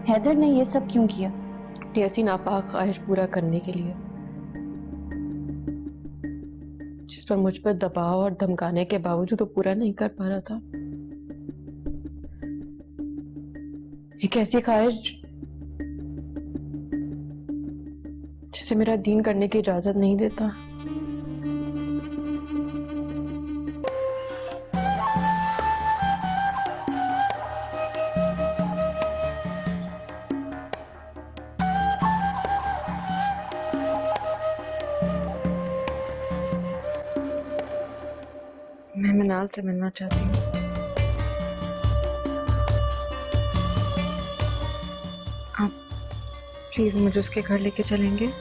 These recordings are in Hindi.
हैदर ने ये सब क्यों किया? ऐसी नापाक ख्वाहिश पूरा करने के लिए जिस पर मुझ पर दबाव और धमकाने के बावजूद वो पूरा नहीं कर पा रहा था। एक ऐसी ख्वाहिश जिसे मेरा दीन करने की इजाजत नहीं देता। मैं मिनाल से मिलना चाहती हूँ। आप प्लीज मुझे उसके घर लेके चलेंगे?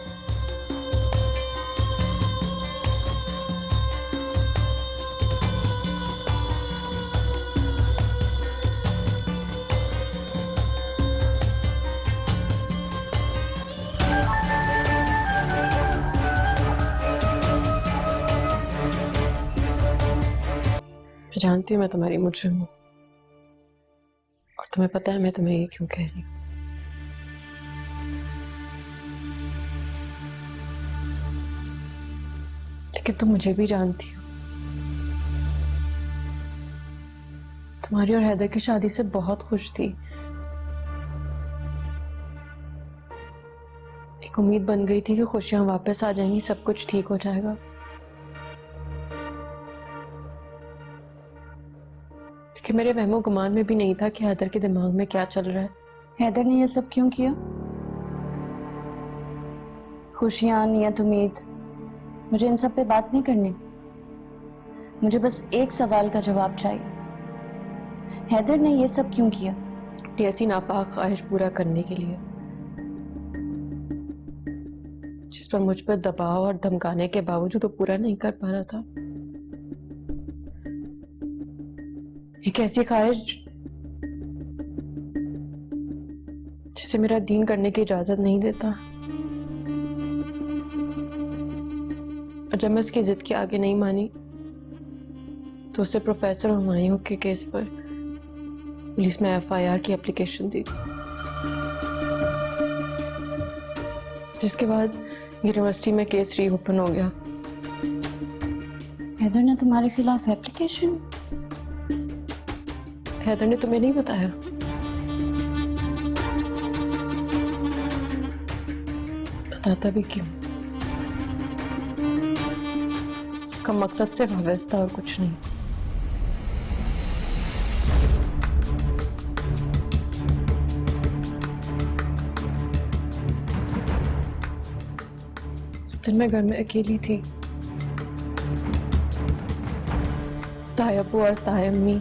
मैं जानती हूँ मैं तुम्हारी मुझसे हूँ और तुम्हें पता है मैं तुम्हें ये क्यों कह रही हूँ। लेकिन तुम मुझे भी जानती हो। तुम्हारी और हैदर की शादी से बहुत खुश थी। एक उम्मीद बन गई थी कि खुशियां वापस आ जाएंगी, सब कुछ ठीक हो जाएगा। लेकिन मेरे वहमो गुमान में भी नहीं था कि हैदर के दिमाग में क्या चल रहा है। हैदर ने ये सब क्यों किया? खुशियां, नियत, उम्मीद, मुझे इन सब पे बात नहीं करनी। मुझे बस एक सवाल का जवाब चाहिए। हैदर ने ये सब क्यों किया? ऐसी नापाक ख्वाहिश पूरा करने के लिए जिस पर मुझ पर दबाव और धमकाने के बावजूद वो पूरा नहीं कर पा रहा था। एक ऐसी ख्वाहिश जिसे मेरा दीन करने की इजाजत नहीं देता। और जब मैं उसकी जिद के आगे नहीं मानी तो उससे प्रोफेसर हुमायूं के केस पर पुलिस में एफआईआर की एप्लीकेशन दी, जिसके बाद यूनिवर्सिटी में केस रीओपन हो गया। हैदर ने तुम्हारे खिलाफ एप्लीकेशन? हैदर ने तुम्हें नहीं बताया? बताता भी क्यों? उसका मकसद सिर्फ हवस था और कुछ नहीं। उस दिन मैं घर में अकेली थी। ताया अब्बू और ताया अम्मी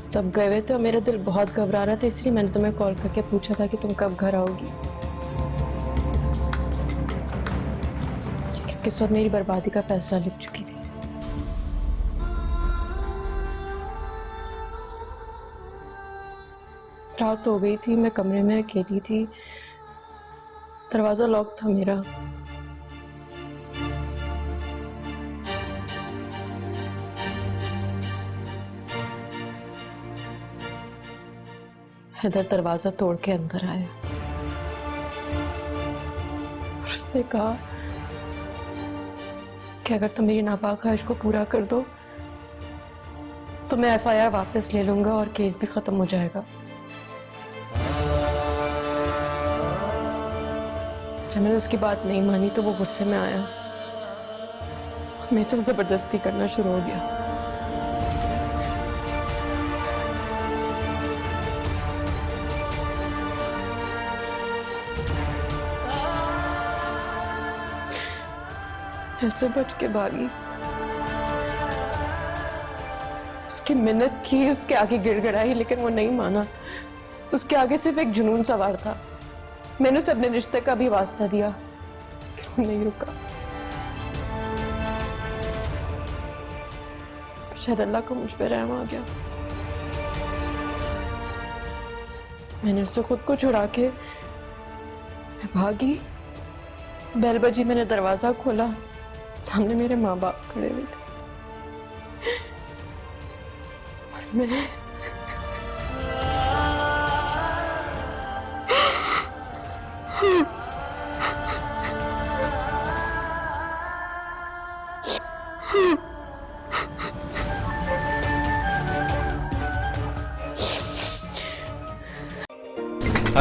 सब गए हुए थे और मेरा दिल बहुत घबरा रहा था, इसलिए मैंने तुम्हें कॉल करके पूछा था कि तुम कब घर आओगी। लेकिन किस्मत मेरी बर्बादी का फैसला लिख चुकी थी। रात हो गई थी, मैं कमरे में अकेली थी, दरवाजा लॉक था मेरा। हैदर दरवाजा तोड़ के अंदर आया और उसने कहा कि अगर तुम मेरी नापाक ख्वाहिश को पूरा कर दो तो मैं एफआईआर वापस ले लूंगा और केस भी खत्म हो जाएगा। जब मैंने उसकी बात नहीं मानी तो वो गुस्से में आया, मेरे से जबरदस्ती करना शुरू हो गया। ऐसे बच के भागी। उसकी मिन्नत की, उसके आगे गिड़गिड़ाई, लेकिन वो नहीं माना। उसके आगे सिर्फ एक जुनून सवार था। मैंने उसे अपने रिश्ते का भी वास्ता दिया, लेकिन वो नहीं रुका। शायद अल्लाह को मुझ पे रहम आ गया। मैंने उससे खुद को छुड़ा के मैं भागी। बेल बजी, मैंने दरवाजा खोला, सामने मेरे माँ बाप खड़े हुए थे और Hi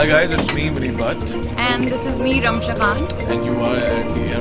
guys, it's me Vineet Bhatt And this is me, Ramsha Khan. and you are at the